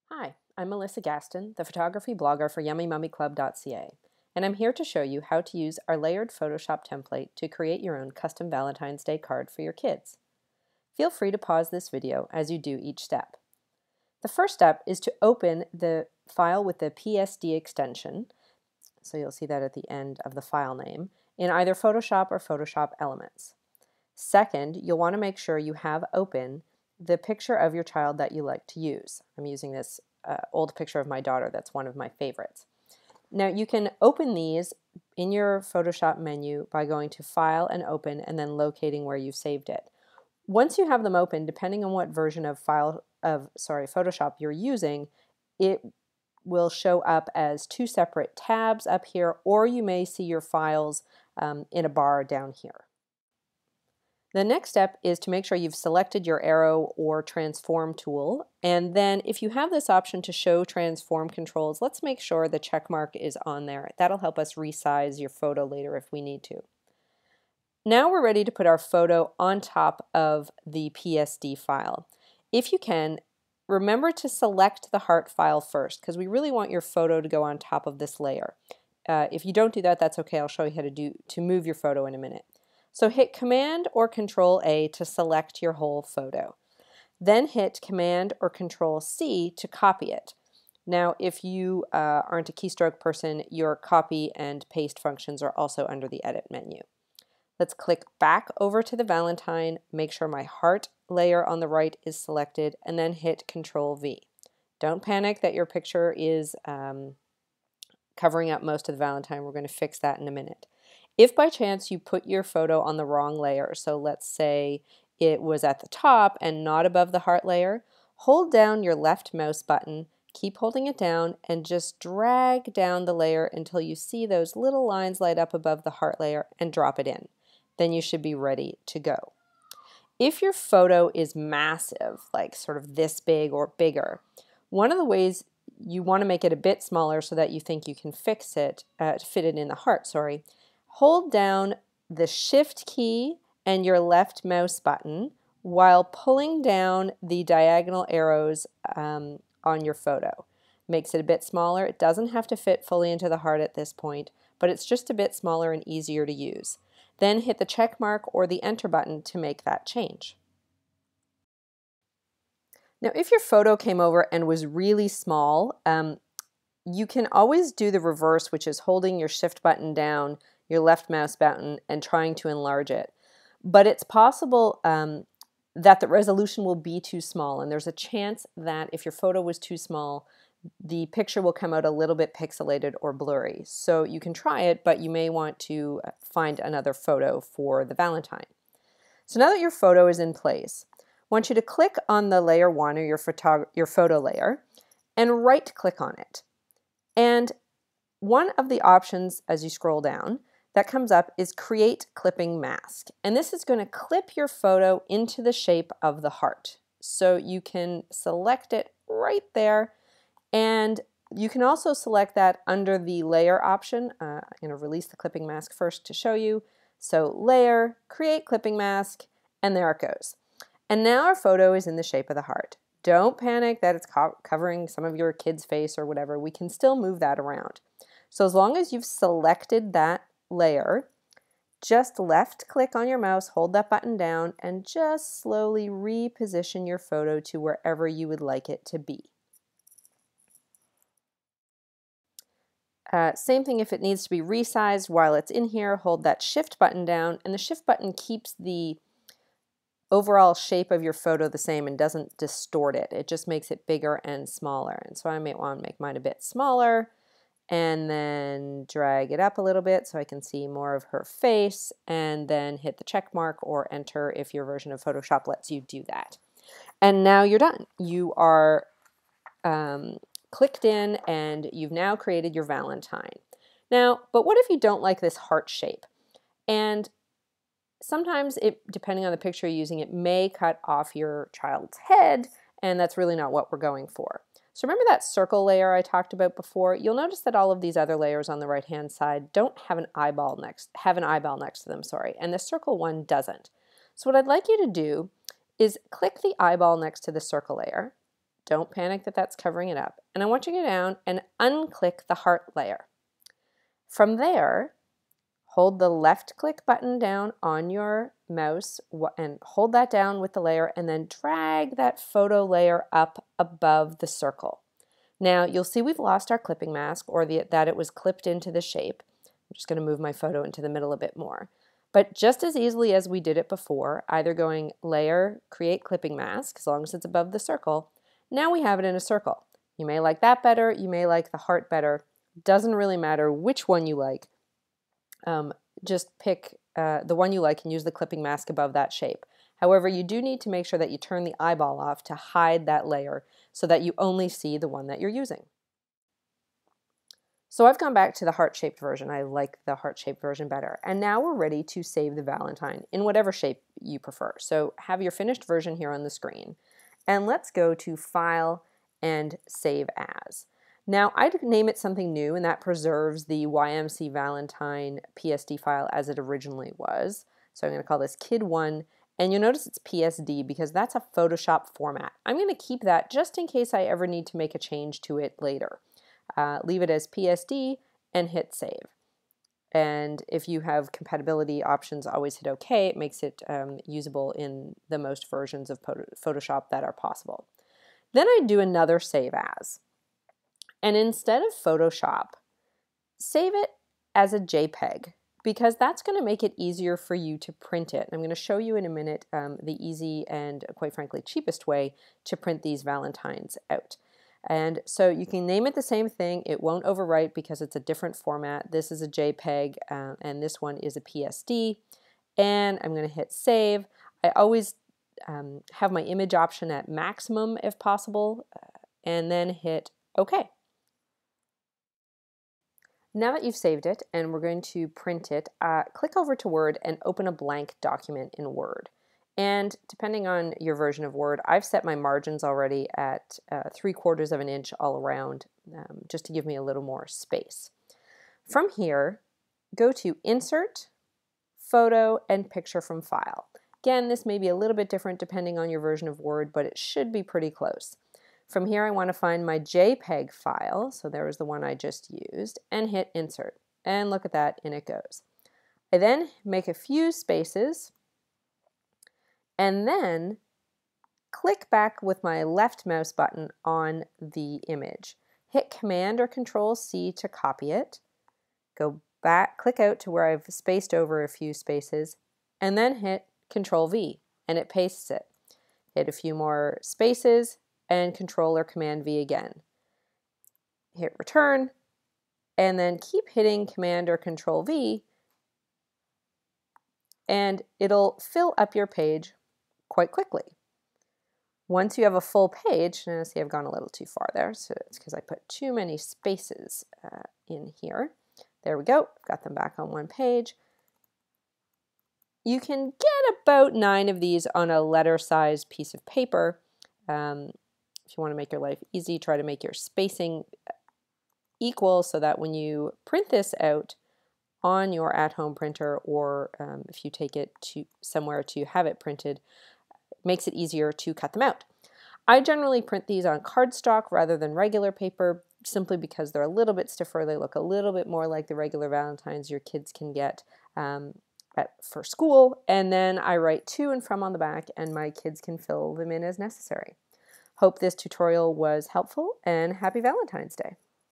Hi, I'm Melissa Gaston, the photography blogger for YummyMummyClub.ca, and I'm here to show you how to use our layered Photoshop template to create your own custom Valentine's Day card for your kids. Feel free to pause this video as you do each step. The first step is to open the file with the PSD extension, so you'll see that at the end of the file name, in either Photoshop or Photoshop Elements. Second, you'll want to make sure you have open the picture of your child that you like to use. I'm using this old picture of my daughter that's one of my favorites. Now you can open these in your Photoshop menu by going to File and Open and then locating where you saved it. Once you have them open, depending on what version of Photoshop you're using, it will show up as two separate tabs up here, or you may see your files in a bar down here. The next step is to make sure you've selected your arrow or transform tool, and then if you have this option to show transform controls, let's make sure the check mark is on there. That'll help us resize your photo later if we need to. Now we're ready to put our photo on top of the PSD file. If you can, remember to select the heart file first, because we really want your photo to go on top of this layer. If you don't do that, that's okay. I'll show you how to move your photo in a minute. So hit Command or Control A to select your whole photo. Then hit Command or Control C to copy it. Now, if you aren't a keystroke person, your copy and paste functions are also under the Edit menu. Let's click back over to the Valentine, make sure my heart layer on the right is selected, and then hit Control V. Don't panic that your picture is covering up most of the Valentine. We're going to fix that in a minute. If by chance you put your photo on the wrong layer, so let's say it was at the top and not above the heart layer, hold down your left mouse button, keep holding it down, and just drag down the layer until you see those little lines light up above the heart layer and drop it in. Then you should be ready to go. If your photo is massive, like sort of this big or bigger, one of the ways you want to make it a bit smaller so that you think you can fix it, fit it in the heart, hold down the Shift key and your left mouse button while pulling down the diagonal arrows on your photo. Makes it a bit smaller. It doesn't have to fit fully into the heart at this point, but it's just a bit smaller and easier to use. Then hit the check mark or the Enter button to make that change. Now, if your photo came over and was really small, you can always do the reverse, which is holding your Shift button down, your left mouse button, and trying to enlarge it. But it's possible that the resolution will be too small, and there's a chance that if your photo was too small, the picture will come out a little bit pixelated or blurry. So you can try it, but you may want to find another photo for the Valentine. So now that your photo is in place, I want you to click on the layer 1 or your photo layer and right click on it. And one of the options as you scroll down that comes up is Create Clipping Mask. And this is going to clip your photo into the shape of the heart. So you can select it right there, and you can also select that under the layer option. I'm going to release the clipping mask first to show you. So Layer, Create Clipping Mask, and there it goes. And now our photo is in the shape of the heart. Don't panic that it's covering some of your kid's face or whatever. We can still move that around. So as long as you've selected that layer, just left click on your mouse, hold that button down, and just slowly reposition your photo to wherever you would like it to be. Same thing if it needs to be resized while it's in here, hold that Shift button down, and the Shift button keeps the overall shape of your photo the same and doesn't distort it. It just makes it bigger and smaller. And so I may want to make mine a bit smaller and then drag it up a little bit so I can see more of her face, and then hit the check mark or Enter if your version of Photoshop lets you do that. And now you're done. You are clicked in and you've now created your Valentine. Now, but what if you don't like this heart shape? And sometimes, depending on the picture you're using, it may cut off your child's head, and that's really not what we're going for. So remember that circle layer I talked about before? You'll notice that all of these other layers on the right-hand side don't have an eyeball next to them, and the circle one doesn't. So what I'd like you to do is click the eyeball next to the circle layer, Don't panic that that's covering it up. And I want you to go down and unclick the heart layer. From there, hold the left click button down on your mouse and hold that down with the layer, and then drag that photo layer up above the circle. Now you'll see we've lost our clipping mask, or that it was clipped into the shape. I'm just going to move my photo into the middle a bit more. But just as easily as we did it before, either going layer, create clipping mask, as long as it's above the circle, now we have it in a circle. You may like that better, you may like the heart better. Doesn't really matter which one you like. Just pick the one you like and use the clipping mask above that shape. However, you do need to make sure that you turn the eyeball off to hide that layer so that you only see the one that you're using. So I've gone back to the heart-shaped version. I like the heart-shaped version better. And now we're ready to save the Valentine in whatever shape you prefer. So have your finished version here on the screen. And let's go to File and Save As. Now I'd name it something new, and that preserves the YMC Valentine PSD file as it originally was. So I'm going to call this Kid1, and you'll notice it's PSD because that's a Photoshop format. I'm going to keep that just in case I ever need to make a change to it later. Leave it as PSD and hit Save. And if you have compatibility options, always hit OK. It makes it usable in the most versions of Photoshop that are possible. Then I do another Save As. And instead of Photoshop, save it as a JPEG, because that's going to make it easier for you to print it. And I'm going to show you in a minute the easy and, quite frankly, cheapest way to print these Valentines out. And so you can name it the same thing. It won't overwrite because it's a different format. This is a JPEG and this one is a PSD. And I'm going to hit Save. I always have my image option at maximum if possible, and then hit OK. Now that you've saved it and we're going to print it, click over to Word and open a blank document in Word. And depending on your version of Word, I've set my margins already at 3/4 of an inch all around, just to give me a little more space. From here, go to Insert, Photo, and Picture from File. Again, this may be a little bit different depending on your version of Word, but it should be pretty close. From here, I want to find my JPEG file, so there was the one I just used, and hit Insert. And look at that, in it goes. I then make a few spaces, and then click back with my left mouse button on the image. Hit Command or Control C to copy it. Go back, click out to where I've spaced over a few spaces, and then hit Control V, and it pastes it. Hit a few more spaces, and Control or Command V again. Hit Return, and then keep hitting Command or Control V, and it'll fill up your page quite quickly. Once you have a full page, now see I've gone a little too far there, so it's because I put too many spaces in here. There we go, got them back on one page. You can get about 9 of these on a letter-sized piece of paper. If you want to make your life easy, try to make your spacing equal so that when you print this out on your at-home printer, or if you take it to somewhere to have it printed, it makes it easier to cut them out. I generally print these on cardstock rather than regular paper, simply because they're a little bit stiffer. They look a little bit more like the regular Valentines your kids can get for school, and then I write to and from on the back, and my kids can fill them in as necessary. Hope this tutorial was helpful, and happy Valentine's Day.